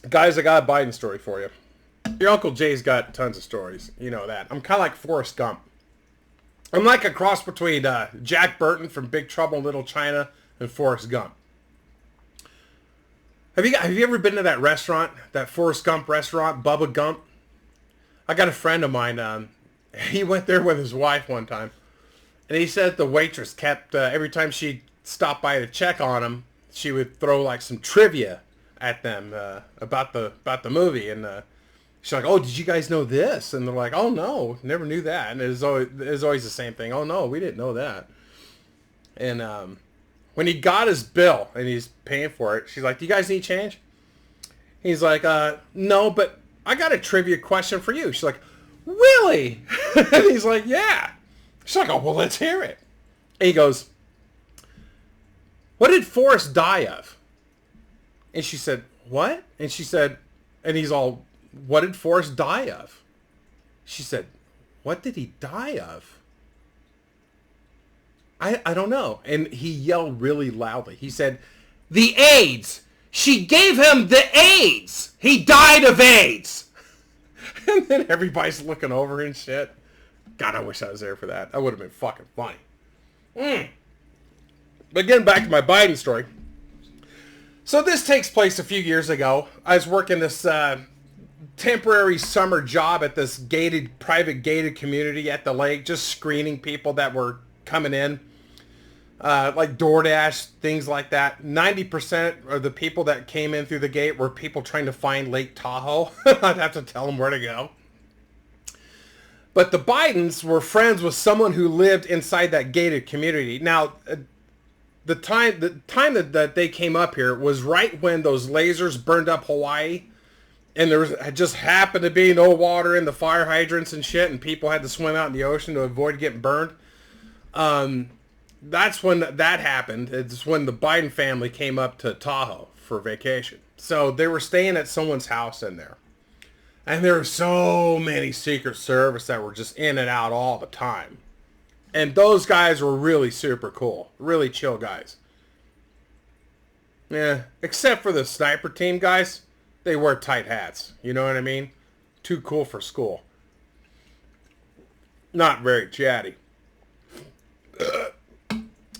Guys, I got a Biden story for you. Your Uncle Jay's got tons of stories. You know that. I'm kind of like Forrest Gump. I'm like a cross between Jack Burton from Big Trouble in Little China and Forrest Gump. Have you ever been to that restaurant, that Forrest Gump restaurant, Bubba Gump? I got a friend of mine. He went there with his wife one time, and he said the waitress kept every time she stopped by to check on him, she would throw like some trivia at them about the movie, and she's like, "Oh, did you guys know this?" And they're like, "Oh no, never knew that." And it's always the same thing. "Oh no, we didn't know that." And when he got his bill and he's paying for it, she's like, "Do you guys need change?" He's like, "No, but I got a trivia question for you." She's like, "Really?" And he's like, "Yeah." She's like, "Oh, well, let's hear it." And he goes, "What did Forrest die of?" And she said, "What?" And she said, and he's all, "What did Forrest die of?" She said, "What did he die of?" I don't know. And he yelled really loudly. He said, "The AIDS. She gave him the AIDS. He died of AIDS." And then everybody's looking over and shit. God, I wish I was there for that. That would have been fucking funny. But getting back to my Biden story. So this takes place a few years ago. I was working this temporary summer job at this private gated community at the lake, just screening people that were coming in. Like DoorDash, things like that. 90% of the people that came in through the gate were people trying to find Lake Tahoe. I'd have to tell them where to go. But the Bidens were friends with someone who lived inside that gated community. Now, the time that they came up here was right when those lasers burned up Hawaii. And had just happened to be no water in the fire hydrants and shit. And people had to swim out in the ocean to avoid getting burned. That's when that happened. It's when the Biden family came up to Tahoe for vacation. So they were staying at someone's house in there. And there were so many Secret Service that were just in and out all the time. And those guys were really super cool. Really chill guys. Yeah, except for the sniper team guys. They wear tight hats. You know what I mean? Too cool for school. Not very chatty.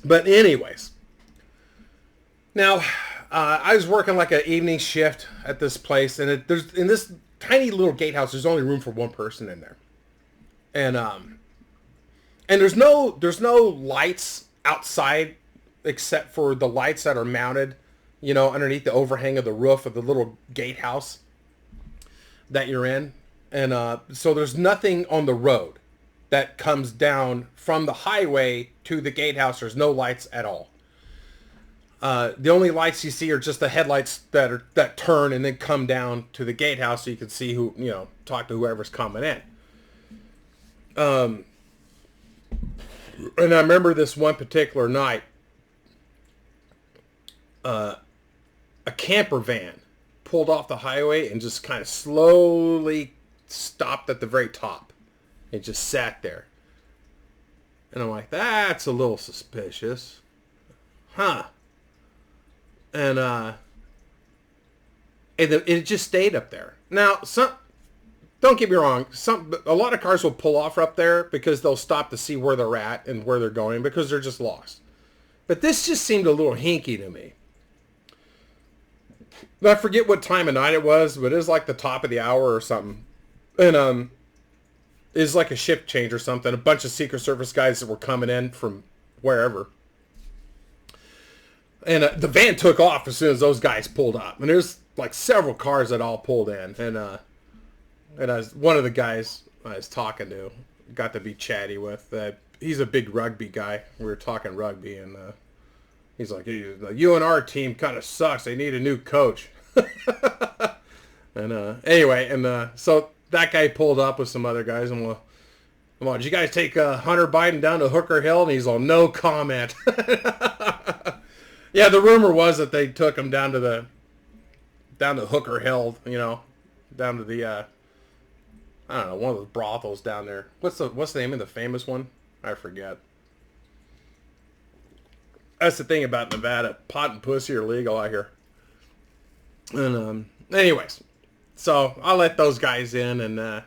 But anyways, now I was working like an evening shift at this place, and there's in this tiny little gatehouse, there's only room for one person in there, and there's no lights outside except for the lights that are mounted, you know, underneath the overhang of the roof of the little gatehouse that you're in, and so there's nothing on the road that comes down from the highway to the gatehouse. There's no lights at all. The only lights you see are just the headlights that turn and then come down to the gatehouse so you can see who, you know, talk to whoever's coming in. And I remember this one particular night, a camper van pulled off the highway and just kind of slowly stopped at the very top. It just sat there. And I'm like, that's a little suspicious. Huh. And it just stayed up there. Now, don't get me wrong, a lot of cars will pull off up there because they'll stop to see where they're at and where they're going because they're just lost. But this just seemed a little hinky to me. I forget what time of night it was, but it was like the top of the hour or something. And is like a shift change or something. A bunch of Secret Service guys that were coming in from wherever. And the van took off as soon as those guys pulled up. And there's like several cars that all pulled in. And one of the guys I was talking to, got to be chatty with. He's a big rugby guy. We were talking rugby, and he's like, "You and our team kind of sucks. They need a new coach." And anyway, and so that guy pulled up with some other guys, and come on, did you guys take Hunter Biden down to Hooker Hill? And he's all, no comment. Yeah, the rumor was that they took him down to Hooker Hill, you know, down to the I don't know, one of those brothels down there. What's the name of the famous one? I forget. That's the thing about Nevada. Pot and pussy are legal out here. And anyways, so I let those guys in, and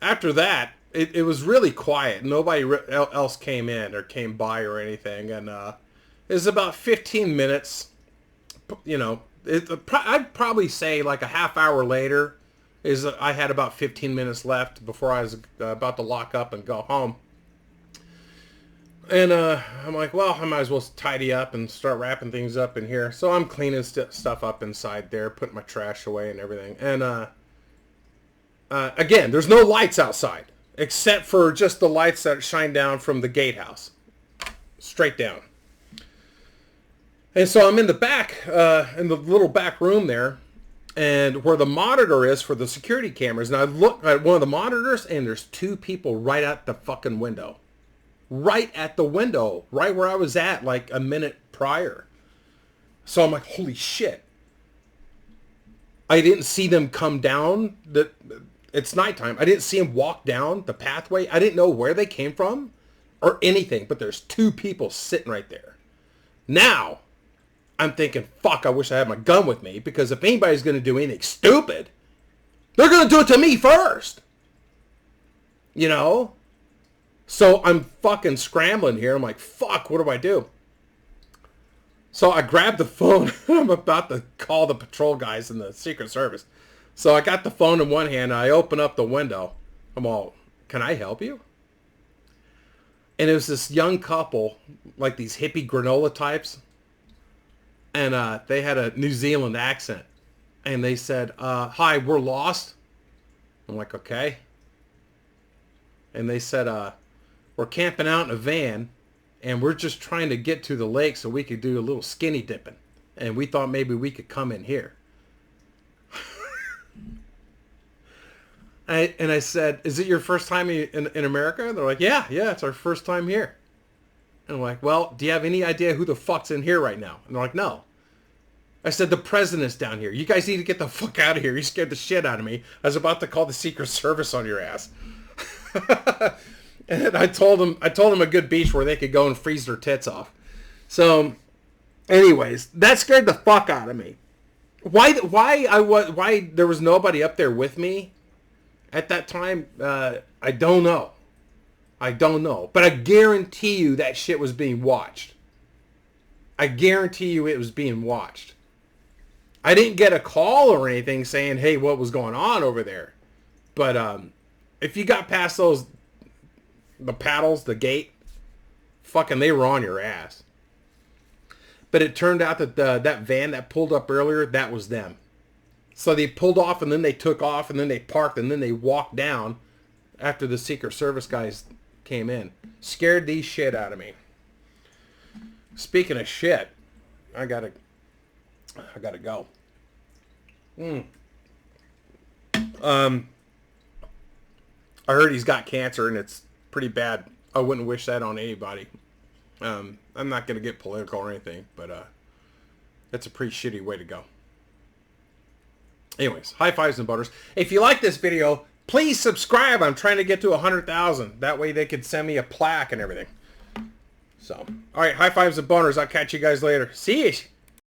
after that, it was really quiet. Nobody else came in or came by or anything, and it was about 15 minutes. You know, I'd probably say like a half hour later is I had about 15 minutes left before I was about to lock up and go home. And I'm like, well, I might as well tidy up and start wrapping things up in here. So I'm cleaning stuff up inside there, putting my trash away and everything. And again, there's no lights outside, except for just the lights that shine down from the gatehouse. Straight down. And so I'm in the back, in the little back room there, and where the monitor is for the security cameras. And I look at one of the monitors, and there's two people right at the fucking window. Right at the window, right where I was at like a minute prior. So I'm like, holy shit. I didn't see them come down. It's nighttime. I didn't see them walk down the pathway. I didn't know where they came from or anything, but there's two people sitting right there. Now, I'm thinking, fuck, I wish I had my gun with me, because if anybody's going to do anything stupid, they're going to do it to me first. You know? So I'm fucking scrambling here. I'm like, fuck, what do I do? So I grabbed the phone. I'm about to call the patrol guys in the Secret Service. So I got the phone in one hand, and I open up the window. I'm all, can I help you? And it was this young couple, like these hippie granola types. And they had a New Zealand accent. And they said, hi, we're lost. I'm like, okay. And they said, we're camping out in a van, and we're just trying to get to the lake so we could do a little skinny dipping. And we thought maybe we could come in here. And I said, is it your first time in America? And they're like, yeah, it's our first time here. And I'm like, well, do you have any idea who the fuck's in here right now? And they're like, no. I said, the president's down here. You guys need to get the fuck out of here. You scared the shit out of me. I was about to call the Secret Service on your ass. And I told them a good beach where they could go and freeze their tits off. So, anyways, that scared the fuck out of me. Why there was nobody up there with me at that time? I don't know. But I guarantee you that shit was being watched. I guarantee you it was being watched. I didn't get a call or anything saying, hey, what was going on over there? But if you got past the paddles, the gate, fucking they were on your ass. But it turned out that that van that pulled up earlier, that was them. So they pulled off, and then they took off, and then they parked, and then they walked down after the Secret Service guys came in. Scared the shit out of me. Speaking of shit, I gotta go. I heard he's got cancer, and it's pretty bad. I wouldn't wish that on anybody. I'm not going to get political or anything, but that's a pretty shitty way to go. Anyways, high fives and butters. If you like this video, please subscribe. I'm trying to get to 100,000. That way they could send me a plaque and everything. So, all right, high fives and boners. I'll catch you guys later. See you.